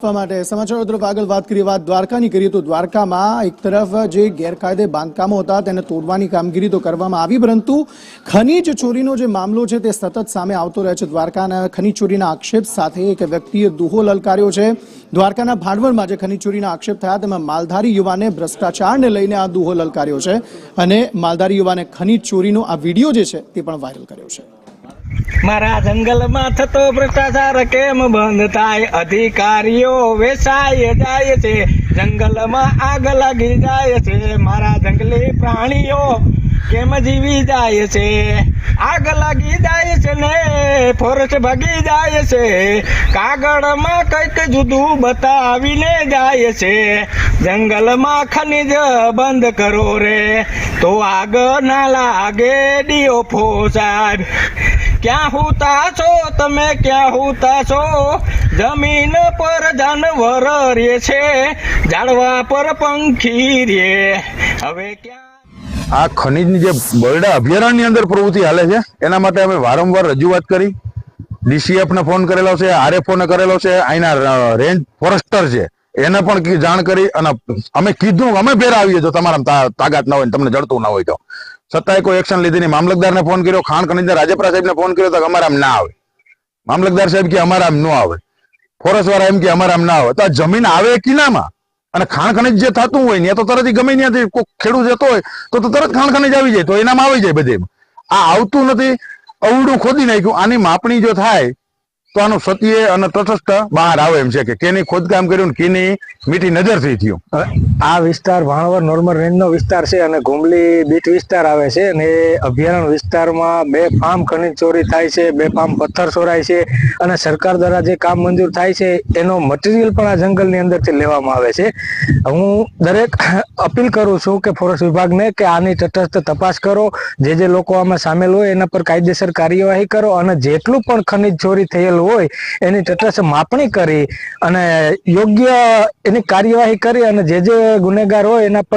માટે સમાચારો તરફ આગળ વાત કરીએ, વાત દ્વારકાની કરીએ તો દ્વારકામાં એક તરફ જે ગેરકાયદે બાંધકામો હતા તેને તોડવાની કામગીરી તો કરવામાં આવી, પરંતુ ખનીજ ચોરીનો જે મામલો છે તે સતત સામે આવતો રહે છે. દ્વારકાના ખનીજ ચોરીના આક્ષેપ સાથે એક વ્યક્તિએ દુહો લલકાર્યો છે. દ્વારકાના ભાંડવડમાં જે ખનીજ ચોરીના આક્ષેપ થયા તેમાં માલધારી યુવાને ભ્રષ્ટાચારને લઈને આ દુહો લલકાર્યો છે અને માલધારી યુવાને ખનીજ ચોરીનો આ વિડીયો જે છે તે પણ વાયરલ કર્યો છે. મારા જંગલમાં થતો ભ્રષ્ટાચાર કેમ બંધ થાય? અધિકારીઓ વેચાઈ જાય છે, જંગલમાં આગ લાગી જાય છે. મારા જંગલી પ્રાણીઓ કેમ જીવી જાય છે? આગ લાગી જાય છે ને ફોરેસ્ટ ભાગી જાય છે, કાગળમાં કઈક જુદું બતાવીને જાય છે. જંગલમાં ખનીજ બંધ કરો રે તો આગ ના લાગે ડીઓ ફોસાદ. ક્યાં હુતા છો તમે, ક્યાં હુતા છો? જમીન પર જાનવર રે છે, ઝાડવા પર પંખી રે. હવે ક્યાં આ ખનીજની જે બરડા અભયારણ્યની અંદર પ્રવૃત્તિ હાલે છે એના માટે અમે વારંવાર રજૂઆત કરી. DCF ને ફોન કરેલો છે, RFO ને કરેલો છે, અહીંના રેન્જ ફોરેસ્ટર છે એને પણ જાણ કરી અને અમે કીધું અમે ભેરા આવીએ જો તમારા તાકાત ના હોય, તમને જડતું ના હોય તો. છતાંય કોઈ એક્શન લીધી નહીં. મામલતદારને ફોન કર્યો, ખાણ ખનીજના રાજપરા સાહેબને ફોન કર્યો તો અમારા આમ ના આવે. મામલતદાર સાહેબ કે અમારા આમ ન આવે, ફોરેસ્ટ વાળા એમ કે અમારા આમ ના આવે. તો આ જમીન આવે કિનામાં અને ખાણ ખનીજ જે થતું હોય ને તો તરત ગમે ત્યાંથી કોઈ ખેડૂત જતો હોય તો તરત ખાણ ખનીજ આવી જાય, તો એનામાં આવી જાય બધે. આ આવતું નથી, અવડું ખોદી નાખ્યું. આની માપણી જો થાય તો આનું સત્ય અને તટસ્થ બહાર આવે એમ છે કે કેની ખોદકામ કર્યું ને કેની મીઠી નજરથી થયું. આ વિસ્તાર ભાણવર નોર્મલ રેન્જનો વિસ્તાર છે અને ઘુમલી બીટ વિસ્તાર આવે છે અને અભયારણ્ય વિસ્તારમાં બે ફાર્મ ખનીજ ચોરી થાય છે, બે ફાર્મ પથ્થર ચોરાય છે અને સરકાર દ્વારા જે કામ મંજૂર થાય છે એનો મટીરિયલ પણ આ જંગલની અંદરથી લેવામાં આવે છે. હું દરેક અપીલ કરું છું કે ફોરેસ્ટ વિભાગને કે આની તટસ્થ તપાસ કરો, જે લોકો આમાં સામેલ હોય એના પર કાયદેસર કાર્યવાહી કરો અને જેટલું પણ ખનીજ ચોરી થયેલું હોય એની તટસ્થ માપણી કરી અને યોગ્ય એની કાર્યવાહી કરી અને જે ગુનેગાર હોય એના પર